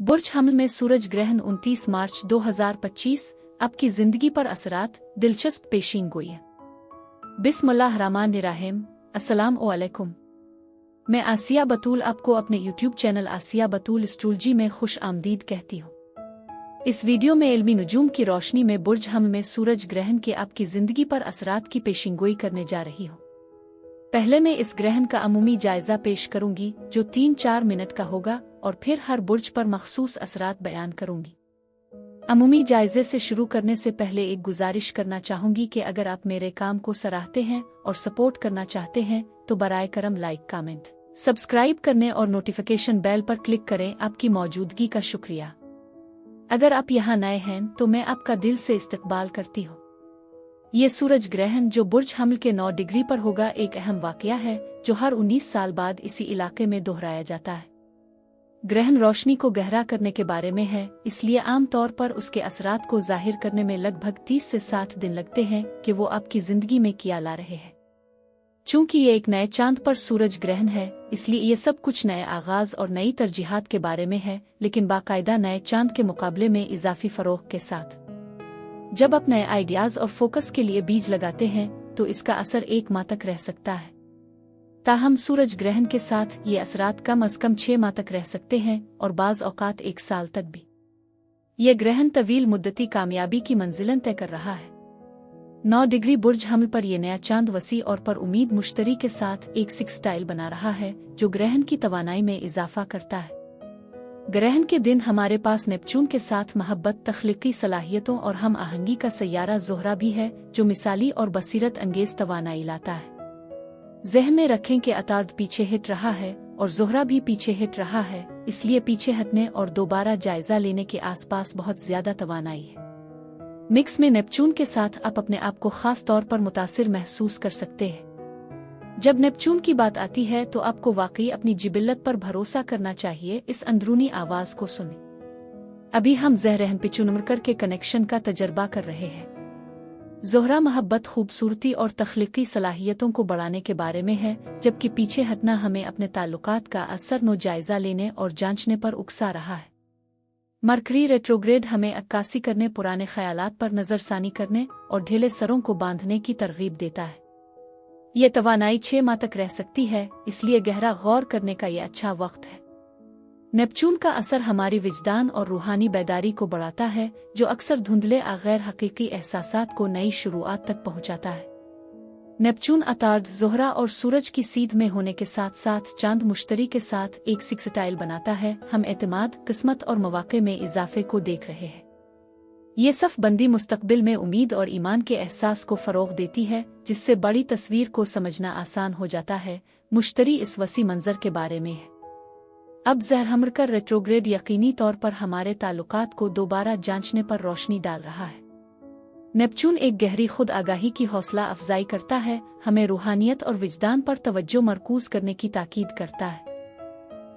बुर्ज हमल में सूरज ग्रहण 29 मार्च 2025 आपकी जिंदगी पर असरात दिलचस्प पेशीन गोई है। बिस्मिल्लाहिर्रहमानिर्रहीम। अस्सलाम वालेकुम। मैं आसिया बतूल आपको अपने यूट्यूब चैनल आसिया बतूल एस्ट्रोलॉजी में खुश आमदीद कहती हूँ। इस वीडियो में इल्मी नुजूम की रोशनी में बुर्ज हमल में सूरज ग्रहण के आपकी जिंदगी पर असरात की पेशिनगोई करने जा रही हूँ। पहले मैं इस ग्रहण का अमूमी जायजा पेश करूंगी जो 3-4 मिनट का होगा और फिर हर बुर्ज पर मखसूस असरात बयान करूंगी। अमूमी जायजे से शुरू करने से पहले एक गुजारिश करना चाहूंगी कि अगर आप मेरे काम को सराहते हैं और सपोर्ट करना चाहते हैं तो बराए करम लाइक, कमेंट, सब्सक्राइब करने और नोटिफिकेशन बेल पर क्लिक करें। आपकी मौजूदगी का शुक्रिया। अगर आप यहाँ नए हैं तो मैं आपका दिल से इस्तकबाल करती हूँ। ये सूरज ग्रहण जो बुर्ज हमल के 9 डिग्री पर होगा एक अहम वाकया है जो हर 19 साल बाद इसी इलाके में दोहराया जाता है। ग्रहण रोशनी को गहरा करने के बारे में है, इसलिए आम तौर पर उसके असरात को जाहिर करने में लगभग 30 से 60 दिन लगते हैं कि वो आपकी जिंदगी में क्या ला रहे हैं। चूंकि ये एक नए चांद पर सूरज ग्रहण है, इसलिए ये सब कुछ नए आगाज और नई तरजीहात के बारे में है, लेकिन बाकायदा नए चांद के मुकाबले में इजाफी फरोग के साथ। जब आप नए आइडियाज और फोकस के लिए बीज लगाते हैं तो इसका असर 1 माह तक रह सकता है। ताहम सूरज ग्रहण के साथ ये असरात कम अज कम 6 माह तक रह सकते हैं और बाज औकात 1 साल तक भी। ये ग्रहण तवील मुद्दती कामयाबी की मंजिलन तय कर रहा है। 9 डिग्री बुर्ज हमल पर यह नया चांद वसी और पर उम्मीद मुश्तरी के साथ एक सेक्सटाइल बना रहा है जो ग्रहण की तवानाई में इजाफा करता है। ग्रहण के दिन हमारे पास नेपच्यून के साथ महब्बत, तख्लीकी सलाहियतों और हम आहंगी का सैयारा ज़ोहरा भी है जो मिसाली और बसीरत अंगेज तवानाई लाता है। ज़हन में रखें कि अतार्द पीछे हट रहा है और ज़ोहरा भी पीछे हट रहा है, इसलिए पीछे हटने और दोबारा जायजा लेने के आसपास बहुत ज्यादा तवानाई है। मिक्स में नेपच्यून के साथ आप अपने आप को खास तौर पर मुतासिर महसूस कर सकते हैं। जब नेपच्यून की बात आती है तो आपको वाकई अपनी जिबिल्लत पर भरोसा करना चाहिए। इस अंदरूनी आवाज को सुने। अभी हम ज़हरहन पिचुनमरकर के कनेक्शन का तजर्बा कर रहे हैं। ज़ोहरा महब्बत, खूबसूरती और तख्लीकी सलाहियतों को बढ़ाने के बारे में है, जबकि पीछे हटना हमें अपने ताल्लुकात का असर नो जायजा लेने और जांचने पर उकसा रहा है। मरकरी रेट्रोग्रेड हमें अक्कासी करने, पुराने ख्यालात पर नजरसानी करने और ढीले सरों को बांधने की तरगीब देता है। ये तवानाई 6 माह तक रह सकती है, इसलिए गहरा गौर करने का यह अच्छा वक्त है। नेपच्यून का असर हमारी विजदान और रूहानी बेदारी को बढ़ाता है जो अक्सर धुंधले गैर हकीकी एहसासात को नई शुरुआत तक पहुंचाता है। नेपच्यून अतार्द, ज़ोहरा और सूरज की सीध में होने के साथ साथ चांद मुश्तरी के साथ एक सेक्सटाइल बनाता है। हम एतमाद, किस्मत और मौक़े में इजाफे को देख रहे हैं। ये सफ बंदी मुस्तकबिल में उम्मीद और ईमान के एहसास को फ़रोग़ देती है, जिससे बड़ी तस्वीर को समझना आसान हो जाता है। मुश्तरी इस वसी मंजर के बारे में है। अब ज़हरहमरकर रेट्रोग्रेड यकीनी तौर पर हमारे ताल्लुकात को दोबारा जांचने पर रोशनी डाल रहा है। नेपच्यून एक गहरी खुद आगाही की हौसला अफजाई करता है, हमें रूहानियत और विजदान पर तवज्जो मरकूज करने की ताकीद करता है।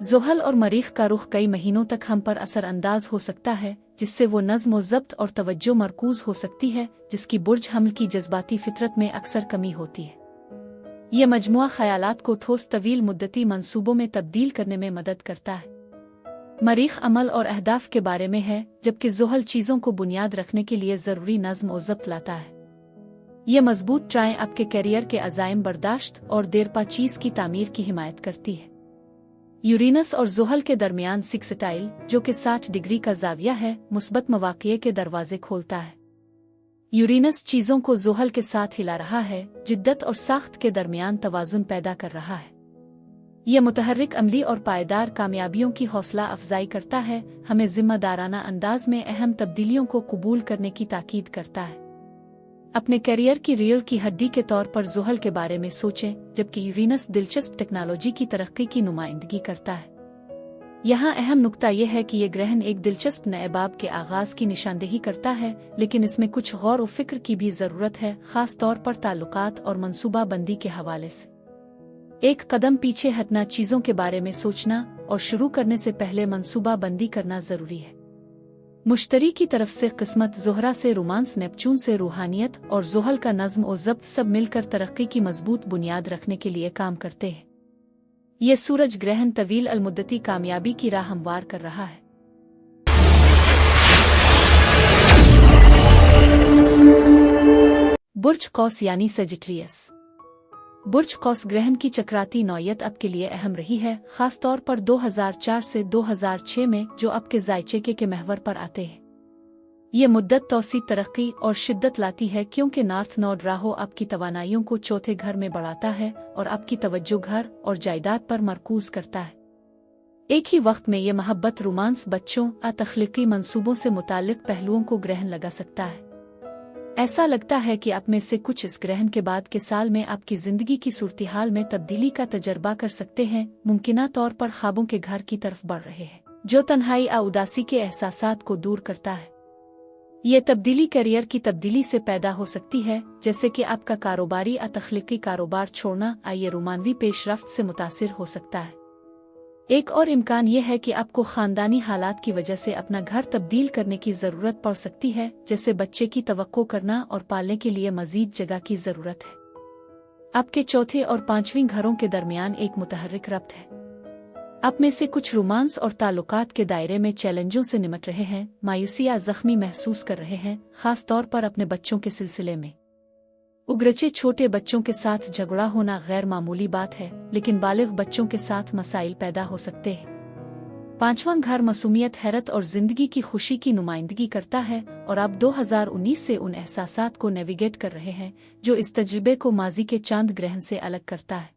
ज़ुहल और मरीख का रुख कई महीनों तक हम पर असरअंदाज हो सकता है, जिससे वो नज़्म व ज़ब्त और तवज्जो मरकूज हो सकती है जिसकी बुर्ज हमल की जज्बाती फितरत में अक्सर कमी होती है। ये मजमुआ ख़यालात को ठोस तवील मुद्दती मंसूबों में तब्दील करने में मदद करता है। मरीख अमल और अहदाफ के बारे में है, जबकि ज़ुहल चीज़ों को बुनियाद रखने के लिए ज़रूरी नज़्म व ज़ब्त लाता है। ये मजबूत ट्राएं आपके कैरियर के अज़ाइम, बर्दाश्त और देरपा चीज़ की तामीर की हिमायत करती है। यूरेनस और ज़ुहल के दरमियान सेक्सटाइल जो कि 60 डिग्री का ज़ाविया है, मुस्बत मवाक़िए के दरवाजे खोलता है। यूरेनस चीज़ों को ज़ुहल के साथ हिला रहा है, जिद्दत और साख्त के दरमियान तवाज़ुन पैदा कर रहा है। यह मुतहर्रिक, अमली और पायदार कामयाबियों की हौसला अफजाई करता है, हमें जिम्मेदाराना अंदाज में अहम तब्दीलियों को कबूल करने की ताकीद करता है। अपने करियर की रीढ़ की हड्डी के तौर पर ज़ुहल के बारे में सोचें, जबकि यूरेनस दिलचस्प टेक्नोलॉजी की तरक्की की नुमाइंदगी करता है। यहाँ अहम नुक्ता यह है कि यह ग्रहण एक दिलचस्प नए बाब के आगाज की निशानदेही करता है, लेकिन इसमें कुछ गौर व फिक्र की भी ज़रूरत है, खास तौर पर ताल्लुकात और मनसूबा बंदी के हवाले से। एक कदम पीछे हटना, चीज़ों के बारे में सोचना और शुरू करने से पहले मनसूबा बंदी करना ज़रूरी है। मुश्तरी की तरफ से किस्मत, ज़ोहरा से रोमांस, नेपच्यून से रूहानियत और ज़ुहल का नज़्म और ज़ब्त सब मिलकर तरक्की की मजबूत बुनियाद रखने के लिए काम करते हैं। ये सूरज ग्रहण तवील अलमुद्दती कामयाबी की राह हमवार कर रहा है। बुर्ज कौस यानी सेजिटेरियस। बुर्ज कौस ग्रहण की चक्राती नौयत आपके लिए अहम रही है, खास तौर पर 2004 से 2006 में, जो आपके जायचे के महवर पर आते हैं। ये मुद्दत तौसी तरक्की और शिद्दत लाती है क्योंकि नॉर्थ नोड राहु आपकी तवानाइयों को चौथे घर में बढ़ाता है और आपकी तवज्जो घर और जायदाद पर मरकूज करता है। एक ही वक्त में ये मोहब्बत, रोमांस, बच्चों और तख्लीकी मंसूबों से मुताल्लिक पहलुओं को ग्रहण लगा सकता है। ऐसा लगता है कि आप में से कुछ इस ग्रहण के बाद के साल में आपकी जिंदगी की सूरत-हाल में तब्दीली का तजर्बा कर सकते हैं, मुमकिना तौर पर ख्वाबों के घर की तरफ बढ़ रहे हैं, जो तन्हाई और उदासी के एहसासात को दूर करता है। ये तब्दीली करियर की तब्दीली से पैदा हो सकती है, जैसे कि आपका कारोबारी और तख्लीकी कारोबार छोड़ना या ये रोमानवी पेशरफ्त से मुतासिर हो सकता है। एक और इम्कान यह है कि आपको खानदानी हालात की वजह से अपना घर तब्दील करने की ज़रूरत पड़ सकती है, जैसे बच्चे की तवक्को करना और पालने के लिए मज़ीद जगह की ज़रूरत है। आपके चौथे और पांचवीं घरों के दरमियान एक मुतहर्रिक रब्त है। आप में से कुछ रोमांस और ताल्लुकात के दायरे में चैलेंजों से निमट रहे हैं, मायूसी या ज़ख्मी महसूस कर रहे हैं, खास तौर पर अपने बच्चों के सिलसिले में। उग्रचे छोटे बच्चों के साथ झगड़ा होना गैर मामूली बात है, लेकिन बालिग बच्चों के साथ मसाइल पैदा हो सकते हैं। पांचवां घर मासूमियत, हैरत और जिंदगी की खुशी की नुमाइंदगी करता है और आप 2019 से उन एहसासात को नेविगेट कर रहे हैं जो इस तजुर्बे को माजी के चांद ग्रहण से अलग करता है।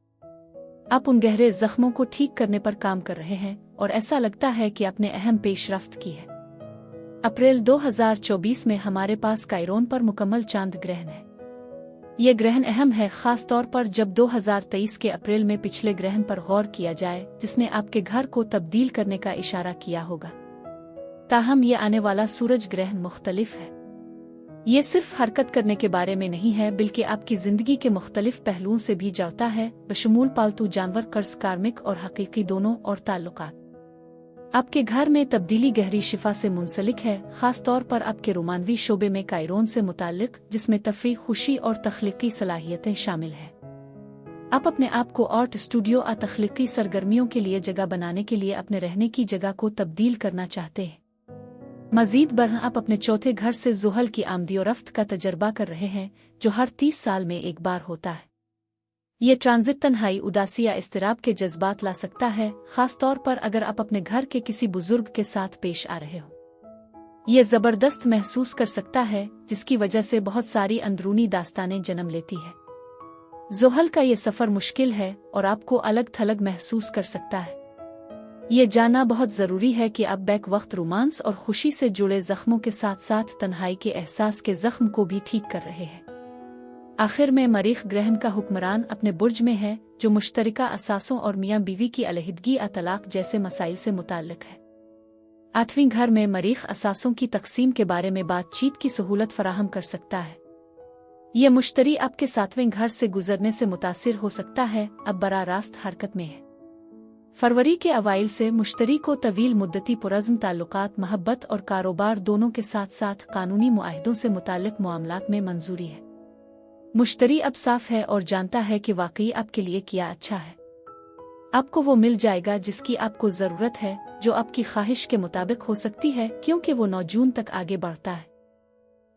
आप उन गहरे जख्मों को ठीक करने पर काम कर रहे हैं और ऐसा लगता है कि आपने अहम पेशरफ्त की है। अप्रैल 2024 में हमारे पास कायरोन पर मुकम्मल चांद ग्रहण है। ये ग्रहण अहम है, खास तौर पर जब 2023 के अप्रैल में पिछले ग्रहण पर गौर किया जाए, जिसने आपके घर को तब्दील करने का इशारा किया होगा। ताहम ये आने वाला सूरज ग्रहण मुख्तलिफ है। ये सिर्फ हरकत करने के बारे में नहीं है, बल्कि आपकी जिंदगी के मुख्तलिफ पहलुओं से भी जुड़ता है, बशमूल पालतू जानवर, कर्ज, कार्मिक और हकीकी दोनों, और ताल्लुकात। आपके घर में तब्दीली गहरी शिफा से मुंसलिक है, खास तौर पर आपके रोमानवी शोबे में कायरोन से मुताल्लिक, जिसमें तफरीह, खुशी और तख्लीकी सलाहियतें शामिल हैं। आप अपने आप को आर्ट स्टूडियो और तख्लीकी सरगर्मियों के लिए जगह बनाने के लिए अपने रहने की जगह को तब्दील करना चाहते हैं। मजीद बर आप अपने चौथे घर से ज़ुहल की आमदीओरफ्त का तजर्बा कर रहे हैं, जो हर 30 साल में एक बार होता है। ये ट्रांजिट तन्हाई, उदासी या इस्तिराब के जज्बात ला सकता है, खास तौर पर अगर आप अपने घर के किसी बुजुर्ग के साथ पेश आ रहे हो। ये जबरदस्त महसूस कर सकता है, जिसकी वजह से बहुत सारी अंदरूनी दास्तानें जन्म लेती है। ज़ुहल का ये सफ़र मुश्किल है और आपको अलग थलग महसूस कर सकता है। ये जानना बहुत ज़रूरी है कि आप बैक वक्त रोमांस और खुशी से जुड़े जख्मों के साथ साथ तन्हाई के एहसास के जख्म को भी ठीक कर रहे हैं। आखिर में मरीख ग्रहण का हुक्मरान अपने बुर्ज में है, जो मुश्तरका असासों और मियाँ बीवी की अलहदगी या तलाक जैसे मसाइल से मुताल्लिक है। आठवीं घर में मरीख असासों की तकसीम के बारे में बातचीत की सहूलत फराहम कर सकता है। यह मुश्तरी आपके 7वें घर से गुजरने से मुतासिर हो सकता है, अब बराह रास्त हरकत में है। फरवरी के अवाइल से मुश्तरी को तवील मुद्दती पुरज़्म ताल्लुकात, मोहब्बत और कारोबार दोनों के साथ साथ कानूनी मुआहदों से मुताल्लिक मामलात में मंजूरी है। मुश्तरी अब साफ है और जानता है कि वाकई आपके लिए क्या अच्छा है। आपको वो मिल जाएगा जिसकी आपको ज़रूरत है, जो आपकी ख्वाहिश के मुताबिक हो सकती है, क्योंकि वो 9 जून तक आगे बढ़ता है।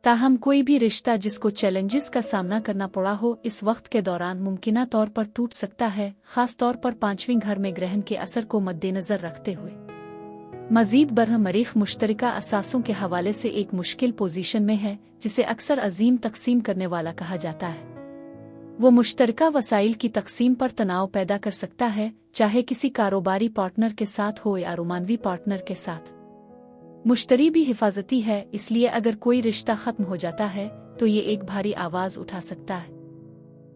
ताहम कोई भी रिश्ता जिसको चैलेंजेस का सामना करना पड़ा हो, इस वक्त के दौरान मुमकिना तौर पर टूट सकता है, खास तौर पर 5वें घर में ग्रहण के असर को मद्देनजर रखते हुए। मजीद बरह मरीख मुश्तरका असासों के हवाले से एक मुश्किल पोजीशन में है, जिसे अक्सर अजीम तकसीम करने वाला कहा जाता है। वो मुश्तरका वसाइल की तकसीम पर तनाव पैदा कर सकता है, चाहे किसी कारोबारी पार्टनर के साथ हो या रोमानवी पार्टनर के साथ। मुश्तरी भी हिफाजती है, इसलिए अगर कोई रिश्ता खत्म हो जाता है तो ये एक भारी आवाज उठा सकता है।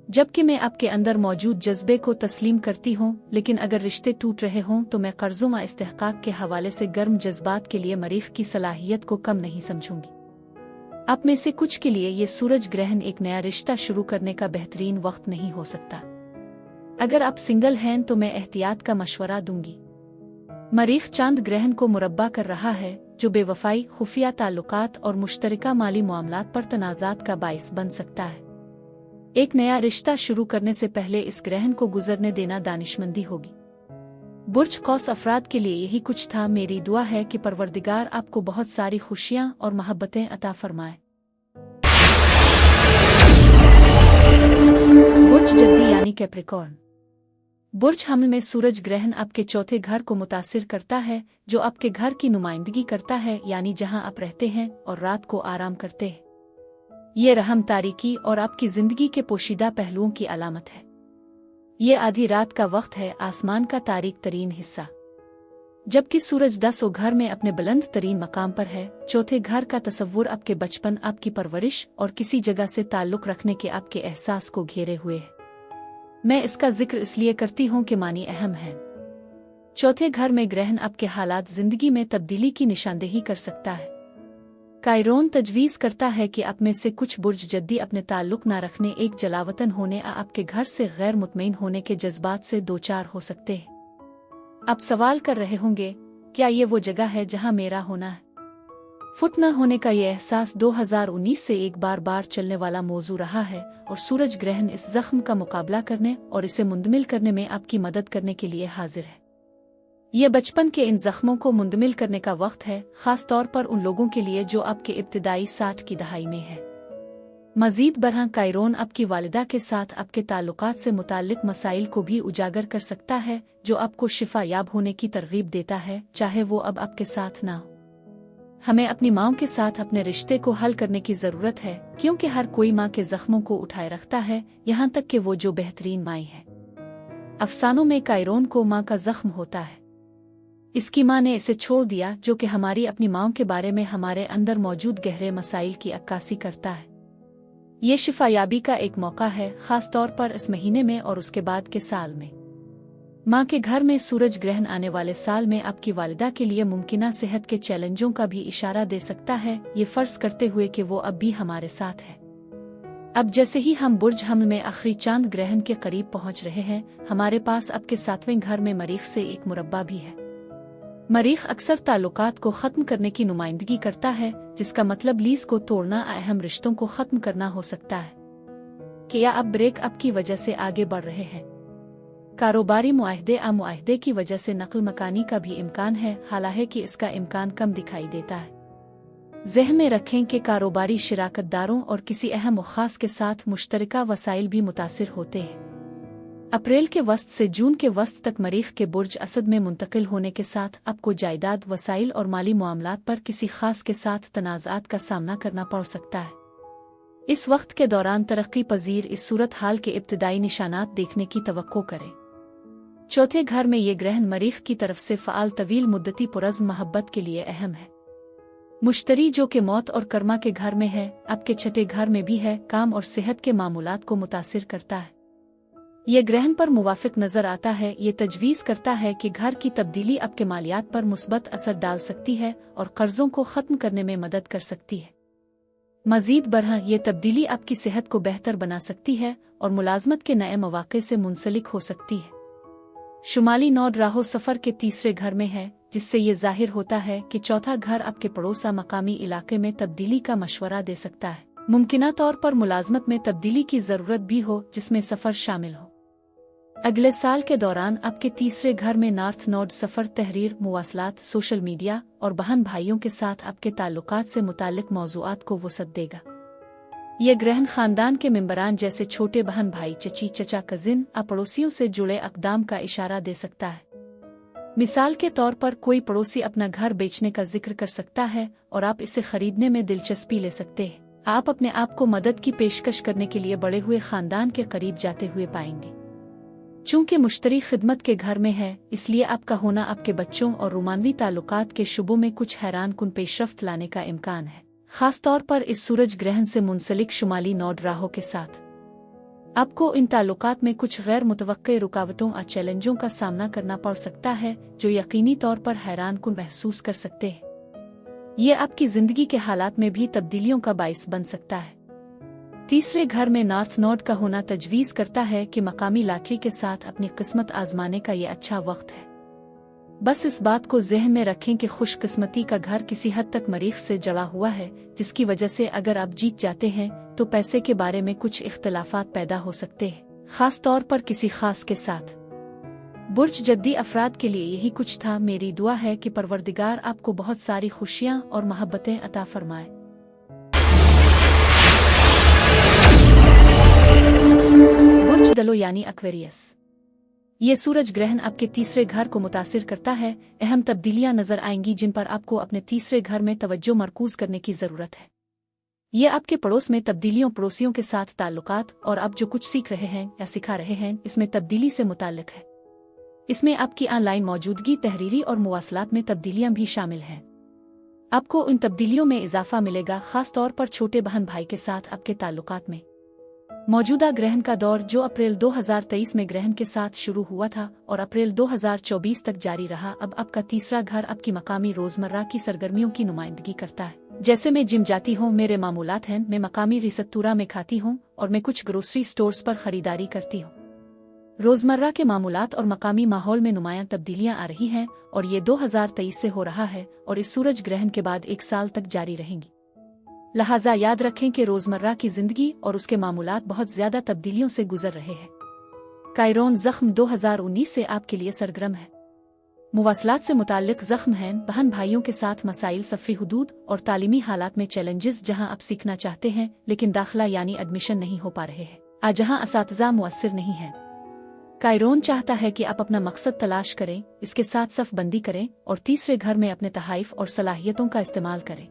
जबकि मैं आपके अंदर मौजूद जज्बे को तस्लीम करती हूँ, लेकिन अगर रिश्ते टूट रहे हों तो मैं कर्जों व इस्तेहकाक के हवाले से गर्म जज्बात के लिए मरीख की सलाहियत को कम नहीं समझूंगी। आप में से कुछ के लिए ये सूरज ग्रहण एक नया रिश्ता शुरू करने का बेहतरीन वक्त नहीं हो सकता। अगर आप सिंगल हैं तो मैं एहतियात का मशवरा दूंगी। मरीख चांद ग्रहण को मुरब्बा कर रहा है, जो बेवफाई, खुफिया ताल्लुकात और मुश्तरका माली मामलात पर तनाज़ात का बाइस बन सकता है। एक नया रिश्ता शुरू करने से पहले इस ग्रहण को गुजरने देना दानिशमंदी होगी। बुर्ज कौस अफराद के लिए यही कुछ था। मेरी दुआ है कि परवरदिगार आपको बहुत सारी खुशियाँ और मोहब्बतें अता फरमाए। बुर्ज जद्दी यानी कैप्रिकॉर्न। बुर्ज हमल में सूरज ग्रहण आपके चौथे घर को मुतासिर करता है, जो आपके घर की नुमाइंदगी करता है, यानी जहां आप रहते हैं और रात को आराम करते हैं। ये रहम, तारीकी और आपकी जिंदगी के पोशीदा पहलुओं की अलामत है। ये आधी रात का वक्त है, आसमान का तारीक तरीन हिस्सा, जबकि सूरज 10 घर में अपने बुलंद तरीन मकाम पर है। चौथे घर का तस्वुर आपके बचपन, आपकी परवरिश और किसी जगह से ताल्लुक रखने के आपके एहसास को घेरे हुए है। मैं इसका जिक्र इसलिए करती हूँ कि मानी अहम है। चौथे घर में ग्रहण आपके हालात जिंदगी में तब्दीली की निशानदेही कर सकता है। कायरोन तजवीज करता है कि आप में से कुछ बुर्ज जद्दी अपने ताल्लुक न रखने, एक जलावतन होने या आपके घर से गैर मुतमईन होने के जज्बात से दो चार हो सकते हैं। आप सवाल कर रहे होंगे, क्या ये वो जगह है जहां मेरा होना है? फुट न होने का ये एहसास 2019 से एक बार चलने वाला मौजू रहा है, और सूरज ग्रहण इस जख्म का मुकाबला करने और इसे मुंदमिल करने में आपकी मदद करने के लिए हाजिर है। ये बचपन के इन जख्मों को मुंदमिल करने का वक्त है, खास तौर पर उन लोगों के लिए जो आपके इब्तिदाई 60 की दहाई में है। मजीद बरहां, कायरोन आपकी वालिदा के साथ आपके ताल्लुकात से मुताल्लिक मसाइल को भी उजागर कर सकता है, जो आपको शिफा याब होने की तरगीब देता है, चाहे वो अब आपके साथ ना हो। हमें अपनी माँओं के साथ अपने रिश्ते को हल करने की जरूरत है, क्योंकि हर कोई माँ के जख्मों को उठाए रखता है, यहाँ तक कि वो जो बेहतरीन माई है। अफसानों में कायरोन को माँ का जख्म होता है, इसकी माँ ने इसे छोड़ दिया, जो कि हमारी अपनी माँओं के बारे में हमारे अंदर मौजूद गहरे मसाइल की अक्कासी करता है। ये शिफायाबी का एक मौका है, खास तौर पर इस महीने में और उसके बाद के साल में। माँ के घर में सूरज ग्रहण आने वाले साल में आपकी वालिदा के लिए मुमकिना सेहत के चैलेंजों का भी इशारा दे सकता है, ये फर्ज करते हुए कि वो अब भी हमारे साथ है। अब जैसे ही हम बुर्ज हमल में आखिरी चांद ग्रहण के करीब पहुंच रहे हैं, हमारे पास आपके 7वें घर में मरीख से एक मुरब्बा भी है। मरीख अक्सर ताल्लुकात को ख़त्म करने की नुमाइंदगी करता है, जिसका मतलब लीज को तोड़ना, अहम रिश्तों को ख़त्म करना हो सकता है। कि या आप ब्रेक अप की वजह से आगे बढ़ रहे हैं। कारोबारी मुआहदे की वजह से नकल मकानी का भी इम्कान है, हालांकि कि इसका इम्कान कम दिखाई देता है। ज़हन में रखें कि कारोबारी शिराकतदारों और किसी अहम व ख़ास के साथ मुश्तरका वसाइल भी मुतासिर होते हैं। अप्रैल के वस्त से जून के वस्त तक मरीख के बुर्ज असद में मुंतकिल होने के साथ आपको जायदाद, वसाइल और माली मामलात पर किसी खास के साथ तनाज़ात का सामना करना पड़ सकता है। इस वक्त के दौरान तरक्की पजीर इस सूरत हाल के इब्तिदाई निशानात देखने की तवक्को करें। चौथे घर में ये ग्रहण मरीख की तरफ से फ़आल तवील मुद्दती पुरज़्म महब्बत के लिए अहम है। मुश्तरी जो कि मौत और कर्मा के घर में है, आपके छठे घर में भी है, काम और सेहत के मामूलात को मुतासिर करता है। ये ग्रहण पर मुवाफिक नजर आता है, ये तजवीज़ करता है कि घर की तब्दीली आपके मालियात पर मुस्बत असर डाल सकती है और कर्जों को ख़त्म करने में मदद कर सकती है। मजीद बरहां, ये तब्दीली आपकी सेहत को बेहतर बना सकती है और मुलाजमत के नए मौक़े से मुंसलिक हो सकती है। शुमाली नौड राहो सफ़र के तीसरे घर में है, जिससे ये जाहिर होता है कि चौथा घर आपके पड़ोसा मकामी इलाके में तब्दीली का मशवरा दे सकता है। मुमकिना तौर पर मुलाजमत में तब्दीली की ज़रूरत भी हो, जिसमें सफ़र शामिल हो। अगले साल के दौरान आपके तीसरे घर में नॉर्थ नोड सफ़र, तहरीर, मुवासलात, सोशल मीडिया और बहन भाइयों के साथ आपके ताल्लुकात से मुतालिक मौज़ूआत को वसअत देगा। यह ग्रहण ख़ानदान के मेंबरान जैसे छोटे बहन भाई, चची, चचा, कजिन या पड़ोसियों से जुड़े अक़दाम का इशारा दे सकता है। मिसाल के तौर पर कोई पड़ोसी अपना घर बेचने का जिक्र कर सकता है और आप इसे खरीदने में दिलचस्पी ले सकते हैं। आप अपने आप को मदद की पेशकश करने के लिए बड़े हुए ख़ानदान के करीब जाते हुए पाएंगे। चूंकि मुश्तरी खिदमत के घर में है, इसलिए आपका होना आपके बच्चों और रूमानवी ताल्लुकात के शुबों में कुछ हैरान कुन पेशरफ्त लाने का इम्कान है, खास तौर पर इस सूरज ग्रहण से मुंसलिक शुमाली नौड राहों के साथ। आपको इन ताल्लुकात में कुछ गैर मुतवक्के रुकावटों और चैलेंजों का सामना करना पड़ सकता है, जो यकीनी तौर पर हैरान कुन महसूस कर सकते हैं। ये आपकी ज़िंदगी के हालात में भी तब्दीलियों का बाइस बन सकता है। तीसरे घर में नॉर्थ नोड का होना तजवीज़ करता है कि मकामी लॉटरी के साथ अपनी किस्मत आजमाने का ये अच्छा वक्त है। बस इस बात को ज़हन में रखें कि खुशकिस्मती का घर किसी हद तक मरीख से जड़ा हुआ है, जिसकी वजह से अगर आप जीत जाते हैं तो पैसे के बारे में कुछ इख्तलाफात पैदा हो सकते हैं, खास तौर पर किसी खास के साथ। बुर्ज जद्दी अफराद के लिए यही कुछ था। मेरी दुआ है कि परवरदिगार आपको बहुत सारी खुशियाँ और मोहब्बतें अता फरमाए। दलो यानी एक्वेरियस। ये सूरज ग्रहण आपके तीसरे घर को मुतासिर करता है। अहम तब्दीलियां नजर आएंगी जिन पर आपको अपने तीसरे घर में तवज्जो मरकूज करने की जरूरत है। ये आपके पड़ोस में तब्दीलियों, पड़ोसियों के साथ ताल्लुकात और आप जो कुछ सीख रहे हैं या सिखा रहे हैं इसमें तब्दीली से मुताल्लिक है। इसमें आपकी ऑनलाइन मौजूदगी, तहरीरी और मुवासलात में तब्दीलियां भी शामिल हैं। आपको उन तब्दीलियों में इजाफा मिलेगा, खास तौर पर छोटे बहन भाई के साथ आपके ताल्लुकात में। मौजूदा ग्रहण का दौर जो अप्रैल 2023 में ग्रहण के साथ शुरू हुआ था और अप्रैल 2024 तक जारी रहा, अब आपका तीसरा घर आपकी मकामी रोजमर्रा की सरगर्मियों की नुमाइंदगी करता है। जैसे मैं जिम जाती हूँ, मेरे मामूलात हैं, मैं मकामी रिसत्तूरा में खाती हूँ और मैं कुछ ग्रोसरी स्टोर्स पर खरीदारी करती हूँ। रोजमर्रा के मामूलात और मकामी माहौल में नुमायां तब्दीलियां आ रही हैं और ये 2023 से हो रहा है और इस सूरज ग्रहण के बाद 1 साल तक जारी रहेंगी। लिहाजा याद रखें कि रोजमर्रा की जिंदगी और उसके मामूलात बहुत ज्यादा तब्दीलियों से गुजर रहे हैं। कायरोन जख्म 2019 से आपके लिए सरगर्म है। मुवासलात से मुताल्लिक जख्म हैं, बहन भाइयों के साथ मसाइल, सफरी हुदूद और तालीमी हालात में चैलेंजेस जहां आप सीखना चाहते हैं लेकिन दाखिला यानी एडमिशन नहीं हो पा रहे हैं, जहां असातिज़ा मुअस्सिर नहीं है। कायरोन चाहता है कि आप अपना मकसद तलाश करें, इसके साथ सफ बंदी करें और तीसरे घर में अपने तहाइफ और सलाहियतों का इस्तेमाल करें।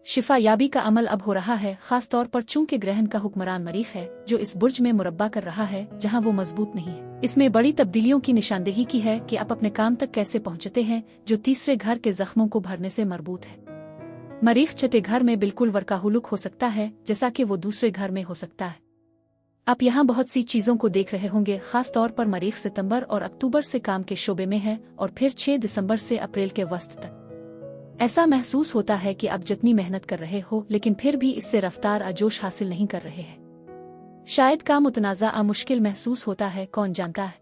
शिफा याबी का अमल अब हो रहा है, खास तौर पर चूंकि ग्रहण का हुक्मरान मरीख है जो इस बुर्ज में मुरब्बा कर रहा है जहां वो मजबूत नहीं है। इसमें बड़ी तब्दीलियों की निशानदेही की है कि आप अपने काम तक कैसे पहुंचते हैं जो तीसरे घर के जख्मों को भरने से मरबूत है। मरीख छठे घर में बिल्कुल वर्काहुलुक हो सकता है जैसा कि वो दूसरे घर में हो सकता है। आप यहाँ बहुत सी चीजों को देख रहे होंगे, खास तौर पर मरीख सितंबर और अक्टूबर से काम के शोबे में है और फिर 6 दिसंबर से अप्रैल के वस्त तक। ऐसा महसूस होता है कि आप जितनी मेहनत कर रहे हो लेकिन फिर भी इससे रफ्तार आजोश हासिल नहीं कर रहे हैं। शायद काम मुतनाज़ा मुश्किल महसूस होता है, कौन जानता है।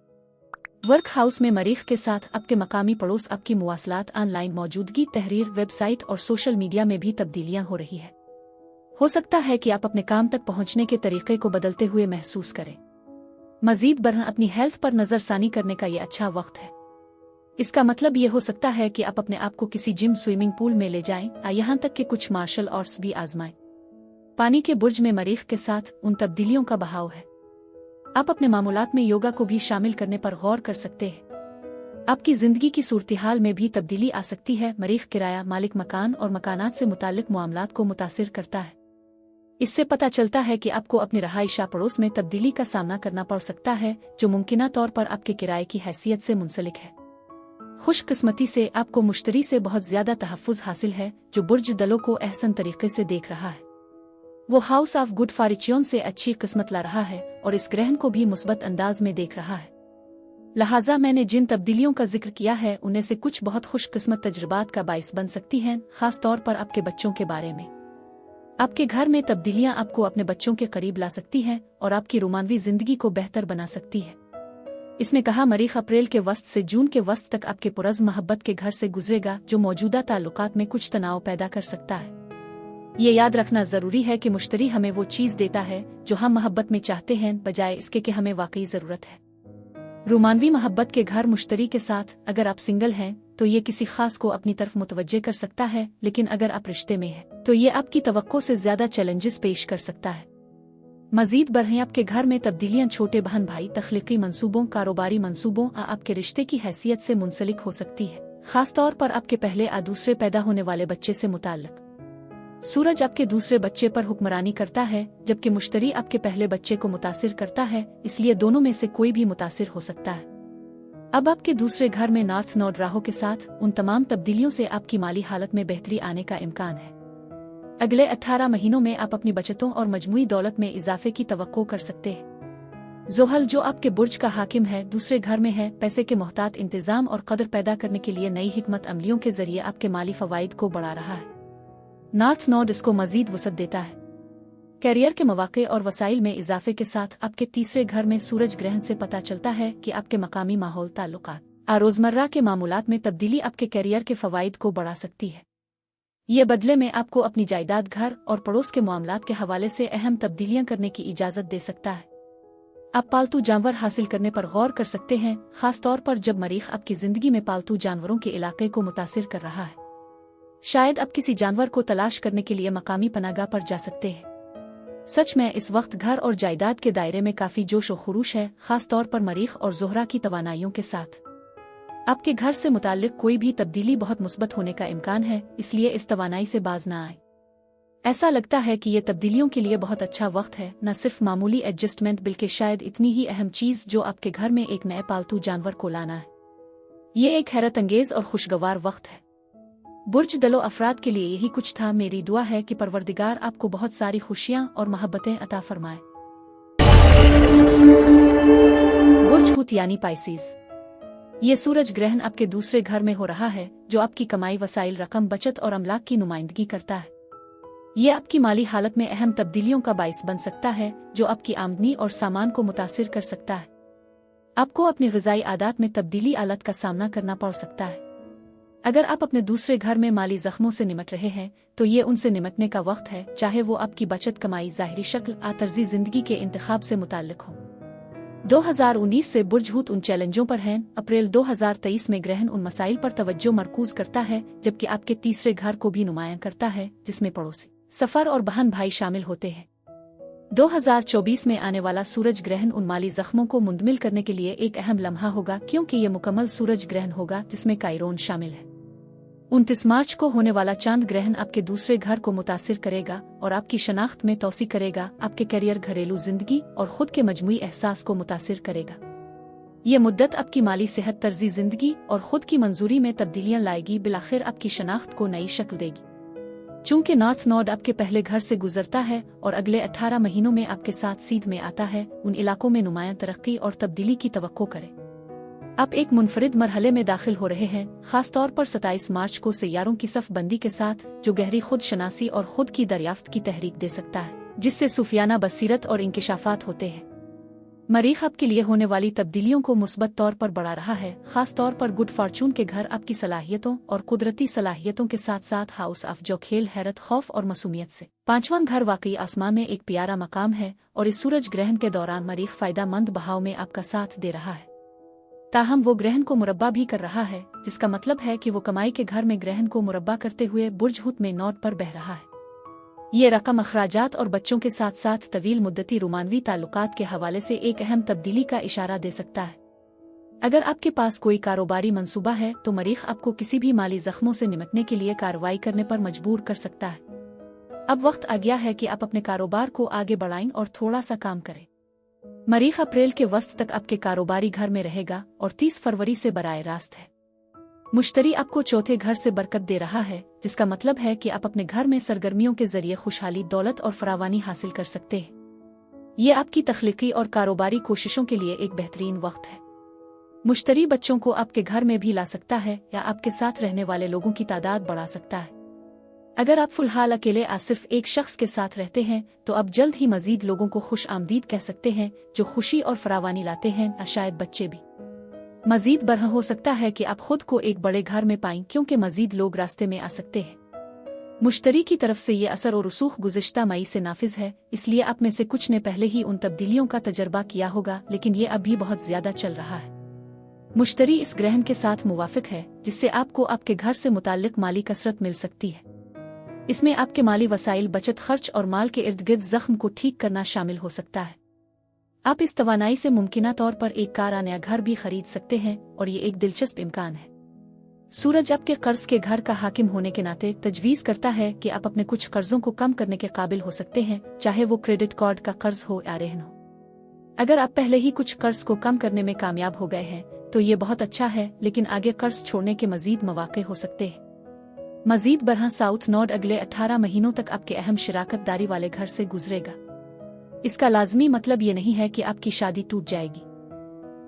वर्क हाउस में मरीख के साथ आपके मकामी पड़ोस, आपकी मुवासलात, ऑनलाइन मौजूदगी, तहरीर, वेबसाइट और सोशल मीडिया में भी तब्दीलियां हो रही है। हो सकता है कि आप अपने काम तक पहुंचने के तरीके को बदलते हुए महसूस करें। मजीद बरह अपनी हेल्थ पर नजरसानी करने का ये अच्छा वक्त है। इसका मतलब ये हो सकता है कि आप अपने आप को किसी जिम, स्विमिंग पूल में ले जाएं, यहाँ तक कि कुछ मार्शल आर्ट्स भी आजमाएं। पानी के बुर्ज में मरीख के साथ उन तब्दीलियों का बहाव है। आप अपने मामूलात में योगा को भी शामिल करने पर गौर कर सकते हैं। आपकी जिंदगी की सूरत-ए-हाल में भी तब्दीली आ सकती है। मरीख किराया, मालिक मकान और मकानात से मुताल्लिक मामलात को मुतासिर करता है। इससे पता चलता है कि आपको अपनी रहाइशा पड़ोस में तब्दीली का सामना करना पड़ सकता है जो मुमकिना तौर पर आपके किराए की हैसियत से मुंसलिक है। खुशकिस्मती से आपको मुश्तरी से बहुत ज्यादा तहफ़्फ़ुज़ हासिल है जो बुर्ज दलों को एहसन तरीके से देख रहा है। वो हाउस ऑफ गुड फॉर्च्यून से अच्छी किस्मत ला रहा है और इस ग्रहण को भी मुस्बत अंदाज में देख रहा है। लिहाजा मैंने जिन तब्दीलियों का जिक्र किया है उनमें से कुछ बहुत खुशकिस्मत तजुर्बात का बाइस बन सकती हैं, खास तौर पर आपके बच्चों के बारे में। आपके घर में तब्दीलियां आपको अपने बच्चों के करीब ला सकती हैं और आपकी रोमानवी जिंदगी को बेहतर बना सकती है। इसने कहा, मरीख अप्रैल के वस्त से जून के वस्त तक आपके पुरज़ मोहब्बत के घर से गुजरेगा जो मौजूदा ताल्लुकात में कुछ तनाव पैदा कर सकता है। ये याद रखना जरूरी है कि मुश्तरी हमें वो चीज़ देता है जो हम मोहब्बत में चाहते हैं, बजाय इसके कि हमें वाकई ज़रूरत है। रोमानवी मोहब्बत के घर मुश्तरी के साथ अगर आप सिंगल हैं तो ये किसी खास को अपनी तरफ मुतवज्जे कर सकता है, लेकिन अगर आप रिश्ते में हैं तो ये आपकी तवक्को से ज्यादा चैलेंजेस पेश कर सकता है। मजीद बरहें आपके घर में तब्दीलियां छोटे बहन भाई, तख्लीकी मंसूबों, कारोबारी मंसूबों आपके रिश्ते की हैसियत से मुंसलिक हो सकती है, खास तौर पर आपके पहले या दूसरे पैदा होने वाले बच्चे से मुताल्लिक। सूरज आपके दूसरे बच्चे पर हुक्मरानी करता है जबकि मुश्तरी आपके पहले बच्चे को मुतासिर करता है, इसलिए दोनों में से कोई भी मुतासिर हो सकता है। अब आपके दूसरे घर में नॉर्थ नोड राहु के साथ उन तमाम तब्दीलियों से आपकी माली हालत में बेहतरी आने का इम्कान है। अगले 18 महीनों में आप अपनी बचतों और मजमूई दौलत में इजाफे की तवक्को कर सकते हैं। ज़ोहल जो आपके बुर्ज का हाकिम है दूसरे घर में है, पैसे के मोहतात इंतजाम और कदर पैदा करने के लिए नई हिकमत अमलियों के जरिए आपके माली फवाइद को बढ़ा रहा है। नॉर्थ नोड इसको मजीद वसत देता है। कैरियर के मौके और वसाइल में इजाफे के साथ आपके तीसरे घर में सूरज ग्रहण से पता चलता है कि आपके मकामी माहौल, ताल्लुकात और रोजमर्रा के मामूलात में तब्दीली आपके कैरियर के फवाइद को बढ़ा सकती है। ये बदले में आपको अपनी जायदाद, घर और पड़ोस के मामलात के हवाले से अहम तब्दीलियां करने की इजाजत दे सकता है। आप पालतू जानवर हासिल करने पर गौर कर सकते हैं, खास तौर पर जब मरीख आपकी जिंदगी में पालतू जानवरों के इलाके को मुतासिर कर रहा है। शायद आप किसी जानवर को तलाश करने के लिए मकामी पनाहगाह पर जा सकते हैं। सच में इस वक्त घर और जायदाद के दायरे में काफी जोश और खरूश है, खास तौर पर मरीख और ज़ोहरा की तवानाइयों के साथ। आपके घर से मुताल्लिक कोई भी तब्दीली बहुत मुस्बत होने का इम्कान है, इसलिए इस तवानाई से बाज ना आए। ऐसा लगता है कि ये तब्दीलियों के लिए बहुत अच्छा वक्त है, न सिर्फ मामूली एडजस्टमेंट बल्कि शायद इतनी ही अहम चीज़ जो आपके घर में एक नए पालतू जानवर को लाना है। ये एक हैरत अंगेज और खुशगवार वक्त है। बुर्ज दलो अफराद के लिए यही कुछ था। मेरी दुआ है कि परवरदिगार आपको बहुत सारी खुशियाँ और मोहब्बतें अता फरमाए। बुर्ज हूत यानी पाइसीज। ये सूरज ग्रहण आपके दूसरे घर में हो रहा है, जो आपकी कमाई, वसाइल, रकम, बचत और अमलाक की नुमाइंदगी करता है। ये आपकी माली हालत में अहम तब्दीलियों का बाइस बन सकता है, जो आपकी आमदनी और सामान को मुतासिर कर सकता है। आपको अपनी ग़िज़ाई आदत में तब्दीली आलत का सामना करना पड़ सकता है। अगर आप अपने दूसरे घर में माली जख्मों से निमट रहे हैं, तो ये उनसे निमटने का वक्त है, चाहे वो आपकी बचत, कमाई, ज़ाहिरी शक्ल या तर्ज़ी ज़िंदगी के इंतखाब से मुताल्लिक हो। 2019 से बुर्ज हूत उन चैलेंजों पर हैं। अप्रैल 2023 में ग्रहण उन मसाइल पर तवज्जो मरकूज करता है, जबकि आपके तीसरे घर को भी नुमायां करता है, जिसमें पड़ोसी, सफर और बहन भाई शामिल होते हैं। 2024 में आने वाला सूरज ग्रहण उन माली जख्मों को मुंदमिल करने के लिए एक अहम लम्हा होगा, क्योंकि ये मुकम्मल सूरज ग्रहण होगा जिसमें कायरोन शामिल है। 29 मार्च को होने वाला चांद ग्रहण आपके दूसरे घर को मुतासिर करेगा और आपकी शनाख्त में तौसी करेगा, आपके करियर, घरेलू जिंदगी और खुद के मजमूई एहसास को मुतासिर करेगा। ये मुद्दत आपकी माली सेहत, तर्जी जिंदगी और खुद की मंजूरी में तब्दीलियां लाएगी, बिलाखिर आपकी शनाख्त को नई शक्ल देगी। चूंकि नॉर्थ नोड आपके पहले घर से गुजरता है और अगले 18 महीनों में आपके साथ सीध में आता है, उन इलाकों में नुमायां तरक्की और तब्दीली की तवक्को करें। आप एक मुनफरिद मरहले में दाखिल हो रहे हैं, खास तौर पर 27 मार्च को सैयारों की सफ बंदी के साथ, जो गहरी खुद शनासी और खुद की दरियाफ्त की तहरीक दे सकता है, जिससे सूफियाना बसीरत और इंकिशाफात होते हैं। मरीख आपके लिए होने वाली तब्दीलियों को मुस्बत तौर पर बढ़ा रहा है, खास तौर पर गुड फॉर्चून के घर आपकी सलाहियतों और कुदरती सलाहियतों के साथ साथ हाउस ऑफ जो खेल, हैरत, खौफ और मासूमियत से। 5वां घर वाकई आसमां में एक प्यारा मकाम है और इस सूरज ग्रहण के दौरान मरीख फायदा मंद बहाव में आपका साथ दे रहा है। ताहम वो ग्रहण को मुरब्बा भी कर रहा है, जिसका मतलब है कि वो कमाई के घर में ग्रहण को मुरब्बा करते हुए बुर्ज हूत में नॉर्थ पर बह रहा है। ये रकम, अखराजात और बच्चों के साथ साथ तवील मुद्दती रुमानवी ताल्लुकात के हवाले से एक अहम तब्दीली का इशारा दे सकता है। अगर आपके पास कोई कारोबारी मंसूबा है, तो मरीख आपको किसी भी माली जख्मों से निमटने के लिए कार्रवाई करने पर मजबूर कर सकता है। अब वक्त आ गया है कि आप अपने कारोबार को आगे बढ़ाएं और थोड़ा सा काम करें। मरीख अप्रैल के वस्त तक आपके कारोबारी घर में रहेगा और 30 फरवरी से बराए रास्त है। मुश्तरी आपको चौथे घर से बरकत दे रहा है, जिसका मतलब है कि आप अपने घर में सरगर्मियों के जरिए खुशहाली, दौलत और फरावानी हासिल कर सकते हैं। ये आपकी तख्लीकी और कारोबारी कोशिशों के लिए एक बेहतरीन वक्त है। मुश्तरी बच्चों को आपके घर में भी ला सकता है या आपके साथ रहने वाले लोगों की तादाद बढ़ा सकता है। अगर आप फिलहाल अकेले या सिर्फ एक शख्स के साथ रहते हैं, तो आप जल्द ही मजीद लोगों को खुश आमदीद कह सकते हैं, जो खुशी और फरावानी लाते हैं, या शायद बच्चे भी। मजीद बरह हो सकता है कि आप खुद को एक बड़े घर में पाएं, क्योंकि मजीद लोग रास्ते में आ सकते हैं। मुश्तरी की तरफ से ये असर और रसूख गुज़िश्ता मई से नाफिज है, इसलिए आप में से कुछ ने पहले ही उन तब्दीलियों का तजर्बा किया होगा, लेकिन ये अब भी बहुत ज्यादा चल रहा है। मुश्तरी इस ग्रहण के साथ मुवाफिक है, जिससे आपको आपके घर से मुताल्लिक माली कसरत मिल सकती है। इसमें आपके माली वसाइल, बचत, खर्च और माल के इर्द गिर्द जख्म को ठीक करना शामिल हो सकता है। आप इस तवानाई से मुमकिना तौर पर एक कार या नया घर भी खरीद सकते हैं और ये एक दिलचस्प इम्कान है। सूरज आपके कर्ज के घर का हाकिम होने के नाते तजवीज़ करता है कि आप अपने कुछ कर्जों को कम करने के काबिल हो सकते हैं, चाहे वो क्रेडिट कार्ड का कर्ज हो या रहन हो। अगर आप पहले ही कुछ कर्ज को कम करने में कामयाब हो गए हैं, तो ये बहुत अच्छा है, लेकिन आगे कर्ज छोड़ने के मजीद मौके हो सकते हैं। मजीद बरह साउथ नोड अगले 18 महीनों तक आपके अहम शिराकत दारी वाले घर से गुजरेगा। इसका लाजमी मतलब ये नहीं है कि आपकी शादी टूट जाएगी।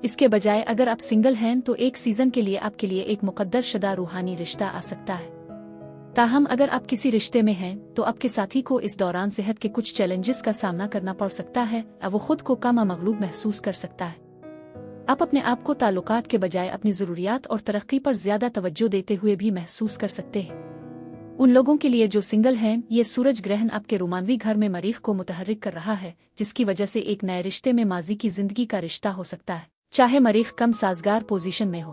इसके बजाय अगर आप सिंगल हैं, तो एक सीजन के लिए आपके लिए एक मुकद्दर शुदा रूहानी रिश्ता आ सकता है। ताहम अगर आप किसी रिश्ते में हैं, तो आपके साथी को इस दौरान सेहत के कुछ चैलेंजेस का सामना करना पड़ सकता है और वो खुद को कम मगलूब महसूस कर सकता है। आप अपने आप को ताल्लुकात के बजाय अपनी ज़रूरियात और तरक्की पर ज्यादा तवज्जो देते हुए भी महसूस कर सकते हैं। उन लोगों के लिए जो सिंगल हैं, ये सूरज ग्रहण आपके रोमानवी घर में मरीख को मुतहर्रिक कर रहा है, जिसकी वजह से एक नए रिश्ते में माजी की जिंदगी का रिश्ता हो सकता है, चाहे मरीख कम साजगार पोजीशन में हो।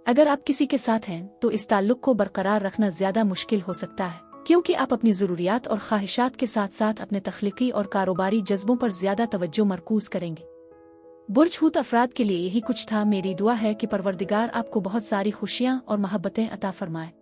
अगर आप किसी के साथ हैं, तो इस ताल्लुक को बरकरार रखना ज्यादा मुश्किल हो सकता है, क्योंकि आप अपनी ज़रूरियात और ख्वाहिशात के साथ साथ अपने तख्लीकी और कारोबारी जज्बों पर ज़्यादा तवज्जो मरकूज़ करेंगे। बुर्ज हूत अफराद के लिए यही कुछ था। मेरी दुआ है कि परवरदिगार आपको बहुत सारी खुशियाँ और मोहब्बतें अता फरमाए।